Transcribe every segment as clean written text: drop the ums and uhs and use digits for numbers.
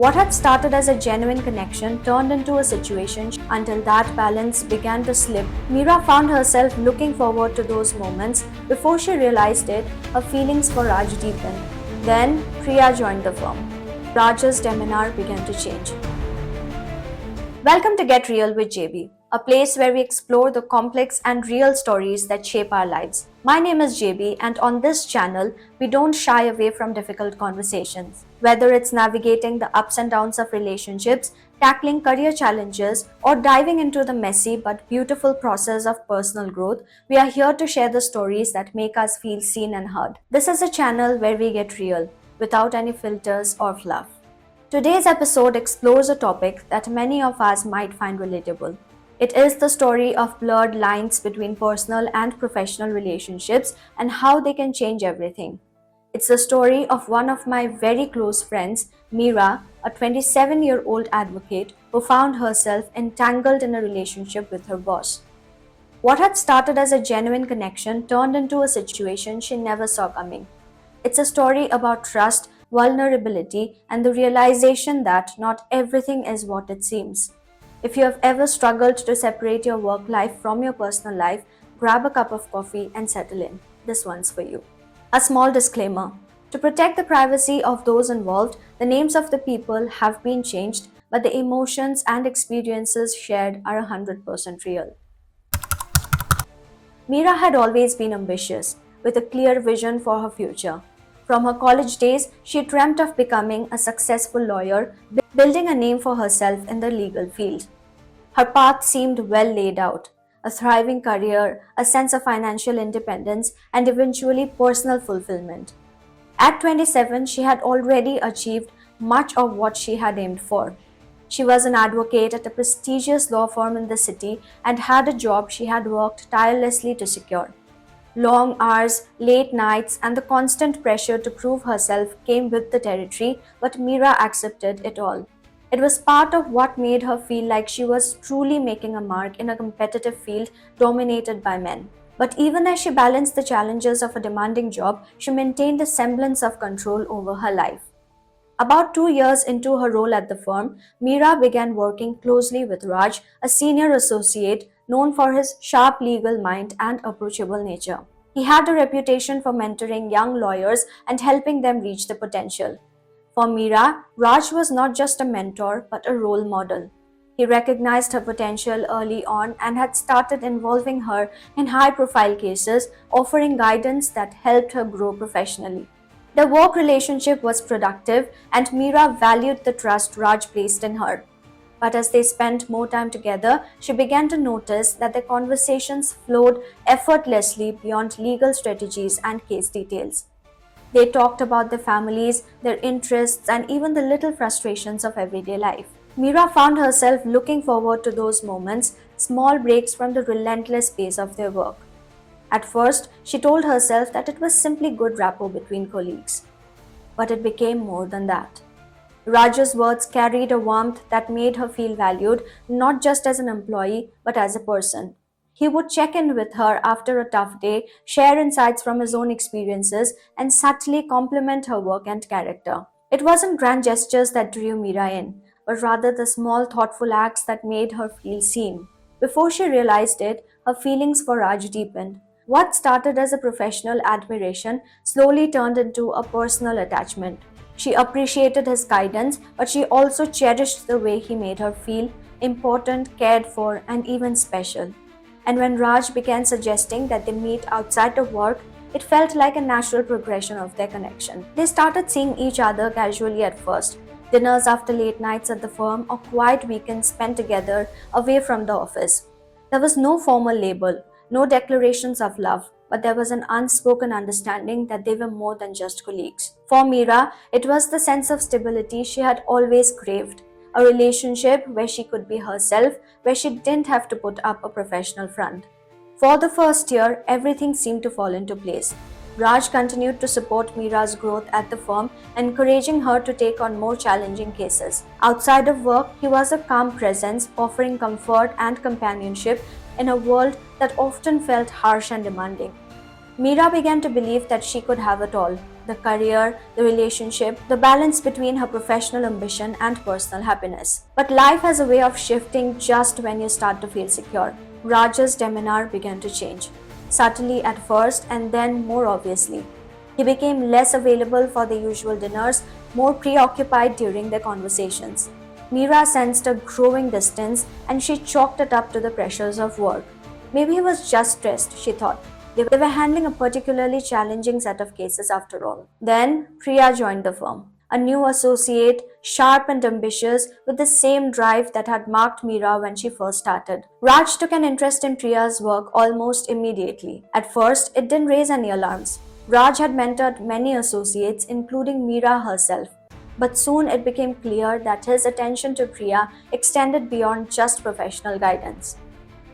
What had started as a genuine connection turned into a situation until that balance began to slip. Meera found herself looking forward to those moments. Before she realized it, her feelings for Raj deepened. Then, Priya joined the firm. Raj's demeanor began to change. Welcome to Get Real with JB, a place where we explore the complex and real stories that shape our lives. My name is JB, and on this channel, we don't shy away from difficult conversations. Whether it's navigating the ups and downs of relationships, tackling career challenges, or diving into the messy but beautiful process of personal growth, we are here to share the stories that make us feel seen and heard. This is a channel where we get real, without any filters or fluff. Today's episode explores a topic that many of us might find relatable. It is the story of blurred lines between personal and professional relationships and how they can change everything. It's the story of one of my very close friends, Meera, a 27-year-old advocate who found herself entangled in a relationship with her boss. What had started as a genuine connection turned into a situation she never saw coming. It's a story about trust, vulnerability, and the realization that not everything is what it seems. If you have ever struggled to separate your work life from your personal life, grab a cup of coffee and settle in. This one's for you. A small disclaimer. To protect the privacy of those involved, the names of the people have been changed, but the emotions and experiences shared are 100% real. Meera had always been ambitious, with a clear vision for her future. From her college days, she dreamt of becoming a successful lawyer, building a name for herself in the legal field. Her path seemed well laid out: a thriving career, a sense of financial independence, and eventually personal fulfillment. At 27, she had already achieved much of what she had aimed for. She was an advocate at a prestigious law firm in the city and had a job she had worked tirelessly to secure. Long hours, late nights, and the constant pressure to prove herself came with the territory, but Meera accepted it all. It was part of what made her feel like she was truly making a mark in a competitive field dominated by men. But even as she balanced the challenges of a demanding job, she maintained a semblance of control over her life. About 2 years into her role at the firm, Meera began working closely with Raj, a senior associate known for his sharp legal mind and approachable nature. He had a reputation for mentoring young lawyers and helping them reach their potential. For Meera, Raj was not just a mentor but a role model. He recognized her potential early on and had started involving her in high profile cases, offering guidance that helped her grow professionally. The work relationship was productive, and Meera valued the trust Raj placed in her. But as they spent more time together, she began to notice that their conversations flowed effortlessly beyond legal strategies and case details. They talked about their families, their interests, and even the little frustrations of everyday life. Meera found herself looking forward to those moments, small breaks from the relentless pace of their work. At first, she told herself that it was simply good rapport between colleagues. But it became more than that. Raj's words carried a warmth that made her feel valued, not just as an employee, but as a person. He would check in with her after a tough day, share insights from his own experiences, and subtly compliment her work and character. It wasn't grand gestures that drew Meera in, but rather the small, thoughtful acts that made her feel seen. Before she realized it, her feelings for Raj deepened. What started as a professional admiration slowly turned into a personal attachment. She appreciated his guidance, but she also cherished the way he made her feel important, cared for, and even special. And when Raj began suggesting that they meet outside of work, it felt like a natural progression of their connection. They started seeing each other casually at first: dinners after late nights at the firm, or quiet weekends spent together away from the office. There was no formal label, no declarations of love, but there was an unspoken understanding that they were more than just colleagues. For Meera, it was the sense of stability she had always craved: a relationship where she could be herself, where she didn't have to put up a professional front. For the first year, everything seemed to fall into place. Raj continued to support Meera's growth at the firm, encouraging her to take on more challenging cases. Outside of work, he was a calm presence, offering comfort and companionship in a world that often felt harsh and demanding. Meera began to believe that she could have it all: the career, the relationship, the balance between her professional ambition and personal happiness. But life has a way of shifting just when you start to feel secure. Raj's demeanor began to change, subtly at first and then more obviously. He became less available for the usual dinners, more preoccupied during their conversations. Meera sensed a growing distance and she chalked it up to the pressures of work. Maybe he was just stressed, she thought. They were handling a particularly challenging set of cases after all. Then Priya joined the firm, a new associate, sharp and ambitious, with the same drive that had marked Meera when she first started. Raj took an interest in Priya's work almost immediately. At first, it didn't raise any alarms. Raj had mentored many associates, including Meera herself. But soon it became clear that his attention to Priya extended beyond just professional guidance.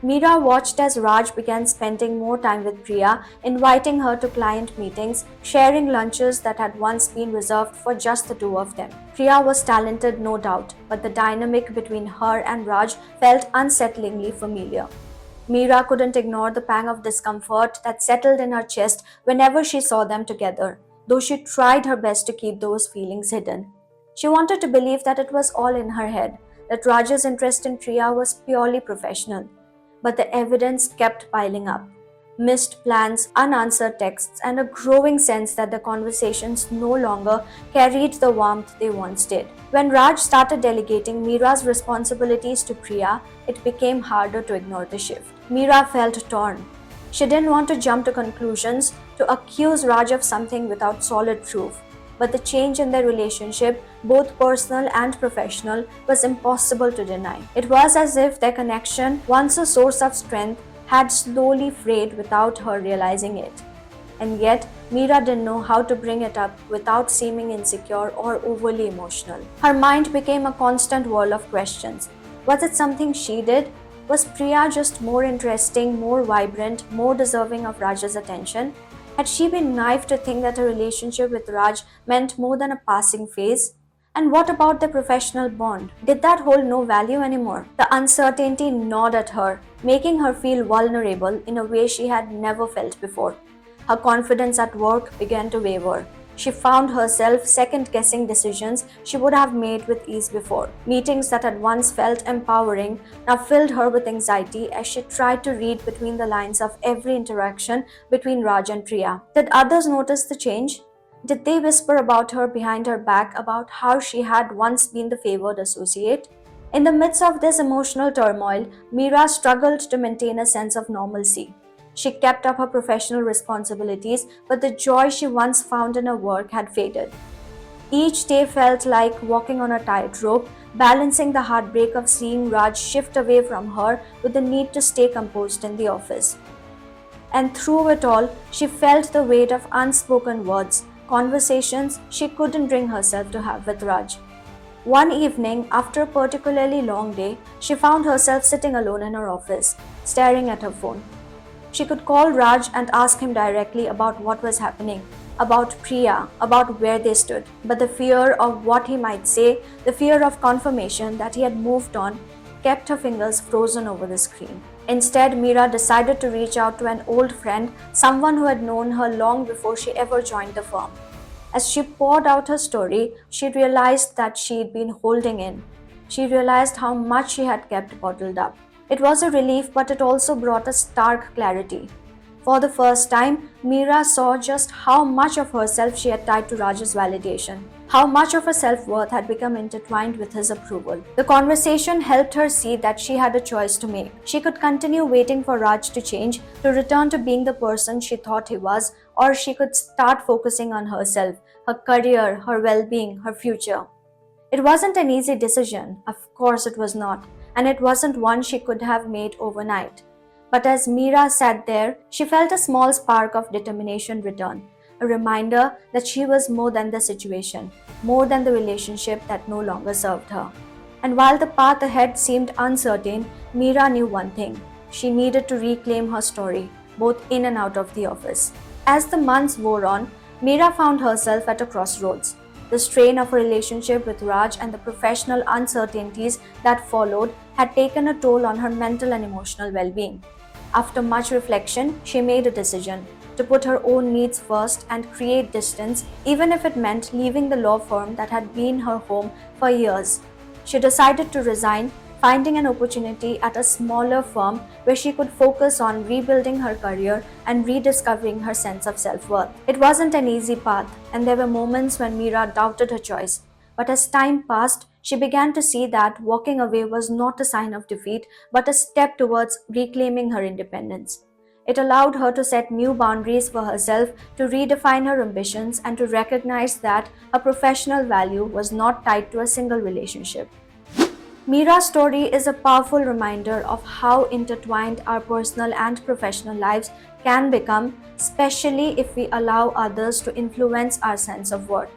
Meera watched as Raj began spending more time with Priya, inviting her to client meetings, sharing lunches that had once been reserved for just the two of them. Priya was talented, no doubt, but the dynamic between her and Raj felt unsettlingly familiar. Meera couldn't ignore the pang of discomfort that settled in her chest whenever she saw them together, though she tried her best to keep those feelings hidden. She wanted to believe that it was all in her head, that Raj's interest in Priya was purely professional. But the evidence kept piling up. Missed plans, unanswered texts, and a growing sense that the conversations no longer carried the warmth they once did. When Raj started delegating Meera's responsibilities to Priya, it became harder to ignore the shift. Meera felt torn. She didn't want to jump to conclusions, to accuse Raj of something without solid proof. But the change in their relationship, both personal and professional, was impossible to deny. It was as if their connection, once a source of strength, had slowly frayed without her realizing it. And yet, Meera didn't know how to bring it up without seeming insecure or overly emotional. Her mind became a constant whirl of questions. Was it something she did? Was Priya just more interesting, more vibrant, more deserving of Raj's attention? Had she been naive to think that a relationship with Raj meant more than a passing phase? And what about the professional bond? Did that hold no value anymore? The uncertainty gnawed at her, making her feel vulnerable in a way she had never felt before. Her confidence at work began to waver. She found herself second-guessing decisions she would have made with ease before. Meetings that had once felt empowering now filled her with anxiety as she tried to read between the lines of every interaction between Raj and Priya. Did others notice the change? Did they whisper about her behind her back about how she had once been the favored associate? In the midst of this emotional turmoil, Meera struggled to maintain a sense of normalcy. She kept up her professional responsibilities, but the joy she once found in her work had faded. Each day felt like walking on a tightrope, balancing the heartbreak of seeing Raj shift away from her with the need to stay composed in the office. And through it all, she felt the weight of unspoken words, conversations she couldn't bring herself to have with Raj. One evening, after a particularly long day, she found herself sitting alone in her office, staring at her phone. She could call Raj and ask him directly about what was happening, about Priya, about where they stood. But the fear of what he might say, the fear of confirmation that he had moved on, kept her fingers frozen over the screen. Instead, Meera decided to reach out to an old friend, someone who had known her long before she ever joined the firm. As she poured out her story, she realized that she'd been holding in. She realized how much she had kept bottled up. It was a relief, but it also brought a stark clarity. For the first time, Meera saw just how much of herself she had tied to Raj's validation, how much of her self-worth had become intertwined with his approval. The conversation helped her see that she had a choice to make. She could continue waiting for Raj to change, to return to being the person she thought he was, or she could start focusing on herself, her career, her well-being, her future. It wasn't an easy decision, of course it was not, and it wasn't one she could have made overnight. But as Meera sat there, she felt a small spark of determination return, a reminder that she was more than the situation, more than the relationship that no longer served her. And while the path ahead seemed uncertain, Meera knew one thing: she needed to reclaim her story, both in and out of the office. As the months wore on, Meera found herself at a crossroads. The strain of her relationship with Raj and the professional uncertainties that followed had taken a toll on her mental and emotional well-being. After much reflection, she made a decision. to put her own needs first and create distance, even if it meant leaving the law firm that had been her home for years. She decided to resign, finding an opportunity at a smaller firm where she could focus on rebuilding her career and rediscovering her sense of self worth. It wasn't an easy path, and there were moments when Meera doubted her choice. But as time passed, she began to see that walking away was not a sign of defeat, but a step towards reclaiming her independence. It allowed her to set new boundaries for herself, to redefine her ambitions, and to recognize that her professional value was not tied to a single relationship. Meera's story is a powerful reminder of how intertwined our personal and professional lives can become, especially if we allow others to influence our sense of worth.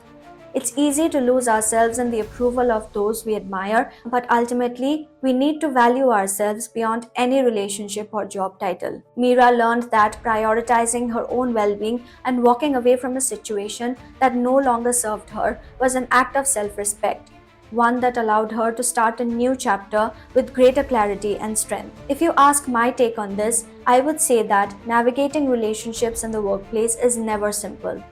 It's easy to lose ourselves in the approval of those we admire, but ultimately, we need to value ourselves beyond any relationship or job title. Meera learned that prioritizing her own well being and walking away from a situation that no longer served her was an act of self respect, one that allowed her to start a new chapter with greater clarity and strength. If you ask my take on this, I would say that navigating relationships in the workplace is never simple.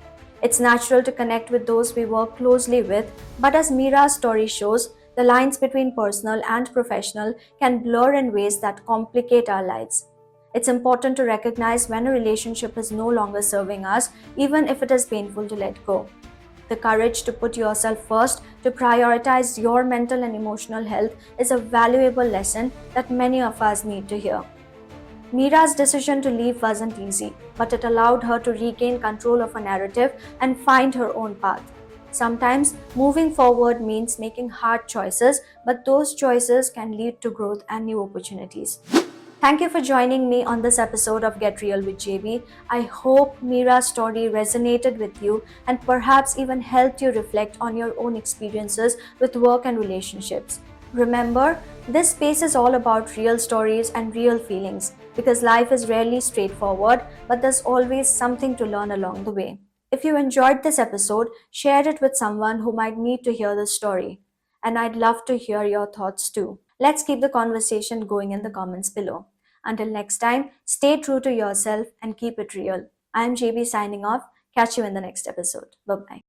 It's natural to connect with those we work closely with, but as Meera's story shows, the lines between personal and professional can blur in ways that complicate our lives. It's important to recognize when a relationship is no longer serving us, even if it is painful to let go. The courage to put yourself first, to prioritize your mental and emotional health, is a valuable lesson that many of us need to hear. Meera's decision to leave wasn't easy, but it allowed her to regain control of her narrative and find her own path. Sometimes moving forward means making hard choices, but those choices can lead to growth and new opportunities. Thank you for joining me on this episode of Get Real with JB. I hope Meera's story resonated with you and perhaps even helped you reflect on your own experiences with work and relationships. Remember, this space is all about real stories and real feelings because life is rarely straightforward, but there's always something to learn along the way. If you enjoyed this episode, share it with someone who might need to hear this story. And I'd love to hear your thoughts too. Let's keep the conversation going in the comments below. Until next time, stay true to yourself and keep it real. I'm JB signing off. Catch you in the next episode. Bye bye.